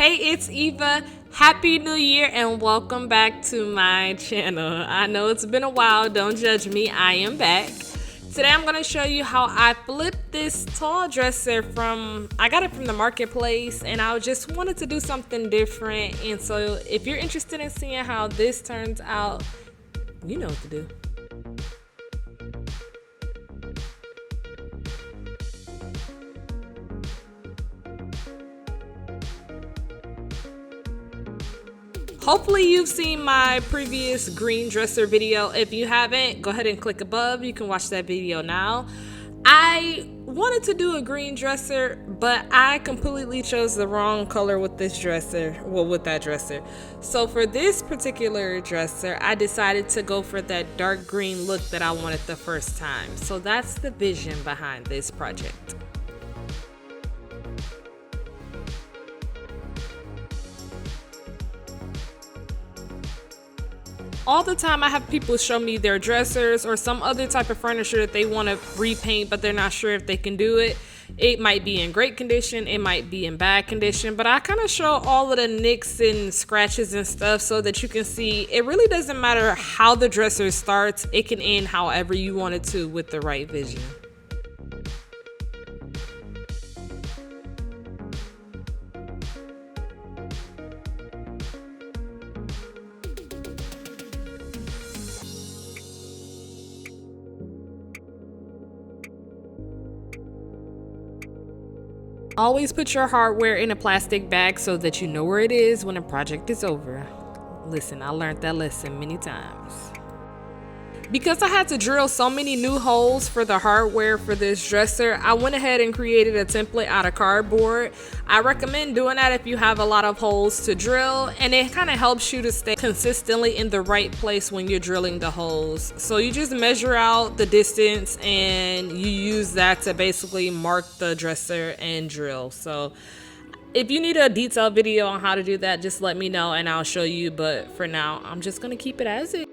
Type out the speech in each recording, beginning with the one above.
Hey, it's Eva. Happy New Year and welcome back to my channel. I know it's been a while, don't judge me, I am back. Today I'm going to show you how I flipped this tall dresser I got it from the marketplace, and I just wanted to do something different. And so if you're interested in seeing how this turns out, you know what to do. Hopefully you've seen my previous green dresser video. If you haven't, go ahead and click above. You can watch that video now. I wanted to do a green dresser, but I completely chose the wrong color with this dresser, with that dresser. So for this particular dresser, I decided to go for that dark green look that I wanted the first time. So that's the vision behind this project. All the time I have people show me their dressers or some other type of furniture that they want to repaint, but they're not sure if they can do it. It might be in great condition, it might be in bad condition, but I kind of show all of the nicks and scratches and stuff so that you can see it really doesn't matter how the dresser starts, it can end however you want it to with the right vision. Always put your hardware in a plastic bag so that you know where it is when a project is over. Listen, I learned that lesson many times. Because I had to drill so many new holes for the hardware for this dresser, I went ahead and created a template out of cardboard. I recommend doing that if you have a lot of holes to drill, and it kind of helps you to stay consistently in the right place when you're drilling the holes. So you just measure out the distance and you use that to basically mark the dresser and drill. So if you need a detailed video on how to do that, just let me know and I'll show you. But for now, I'm just gonna keep it as is.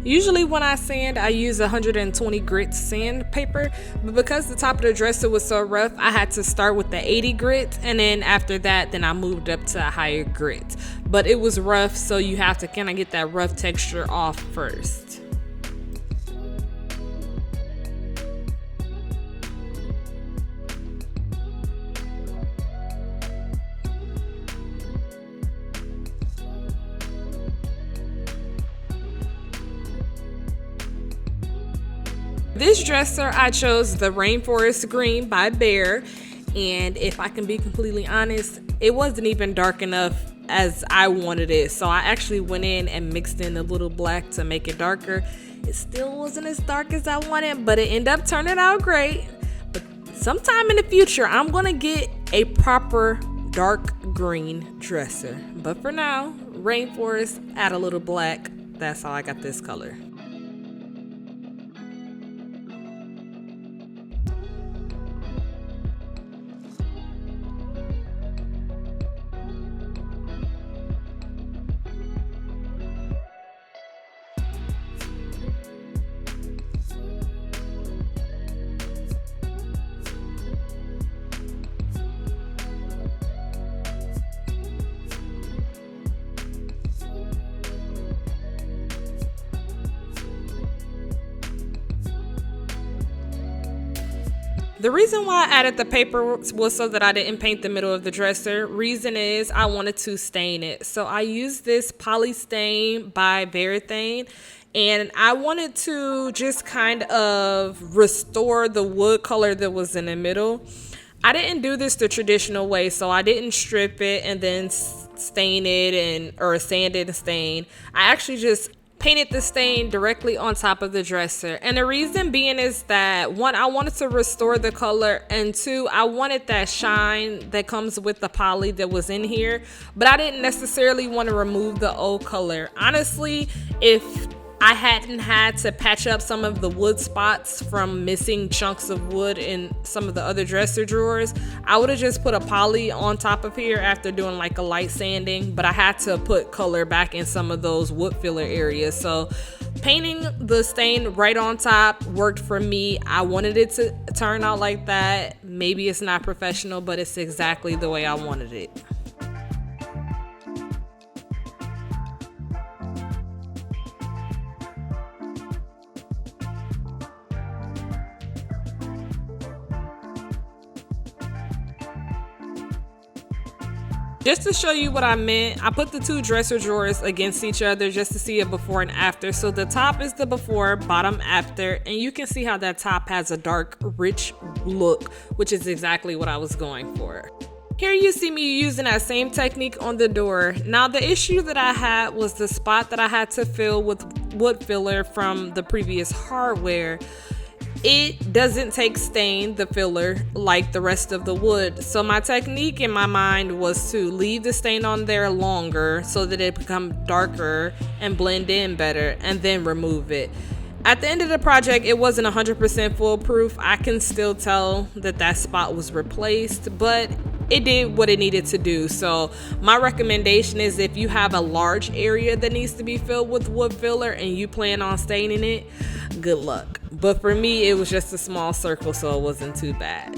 Usually when I sand, I use 120 grit sandpaper, but because the top of the dresser was so rough, I had to start with the 80 grit, and then after that, then I moved up to a higher grit. But it was rough, so you have to kind of get that rough texture off first. This dresser, I chose the Rainforest green by Behr, and if I can be completely honest, it wasn't even dark enough as I wanted it. So I actually went in and mixed in a little black to make it darker. It still wasn't as dark as I wanted, but it ended up turning out great. But sometime in the future, I'm gonna get a proper dark green dresser. But for now, Rainforest, add a little black. That's how I got this color. The reason why I added the paper was so that I didn't paint the middle of the dresser. Reason is I wanted to stain it. So I used this poly stain by Behr. and I wanted to just kind of restore the wood color that was in the middle. I didn't do this the traditional way, so I didn't strip it and then stain it or sand it and stain. I actually just painted the stain directly on top of the dresser. And the reason being is that, one, I wanted to restore the color, and two, I wanted that shine that comes with the poly that was in here, but I didn't necessarily want to remove the old color. Honestly, if I hadn't had to patch up some of the wood spots from missing chunks of wood in some of the other dresser drawers, I would have just put a poly on top of here after doing like a light sanding, but I had to put color back in some of those wood filler areas. So painting the stain right on top worked for me. I wanted it to turn out like that. Maybe it's not professional, but it's exactly the way I wanted it. Just to show you what I meant, I put the two dresser drawers against each other just to see a before and after. So the top is the before, bottom after, and you can see how that top has a dark, rich look, which is exactly what I was going for. Here you see me using that same technique on the door. Now the issue that I had was the spot that I had to fill with wood filler from the previous hardware. It doesn't take stain, the filler, like the rest of the wood. So my technique in my mind was to leave the stain on there longer so that it become darker and blend in better, and then remove it. At the end of the project, it wasn't 100% foolproof. I can still tell that that spot was replaced, but it did what it needed to do. So my recommendation is, if you have a large area that needs to be filled with wood filler and you plan on staining it, good luck. But for me, it was just a small circle, so it wasn't too bad.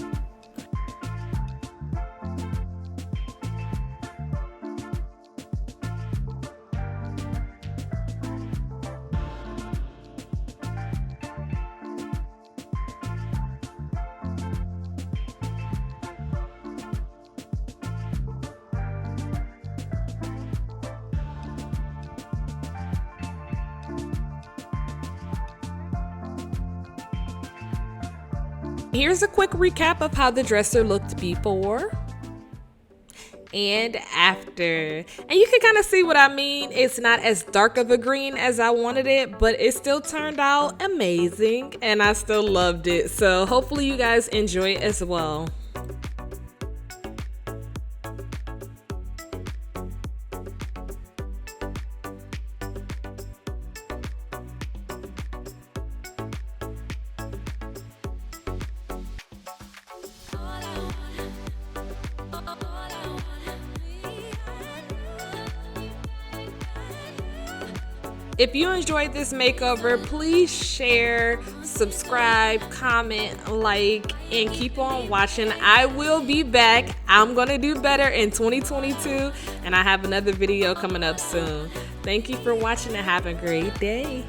Here's a quick recap of how the dresser looked before and after. And you can kind of see what I mean. It's not as dark of a green as I wanted it, but it still turned out amazing and I still loved it. So hopefully you guys enjoy it as well. If you enjoyed this makeover, please share, subscribe, comment, like, and keep on watching. I will be back. I'm going to do better in 2022, and I have another video coming up soon. Thank you for watching and have a great day.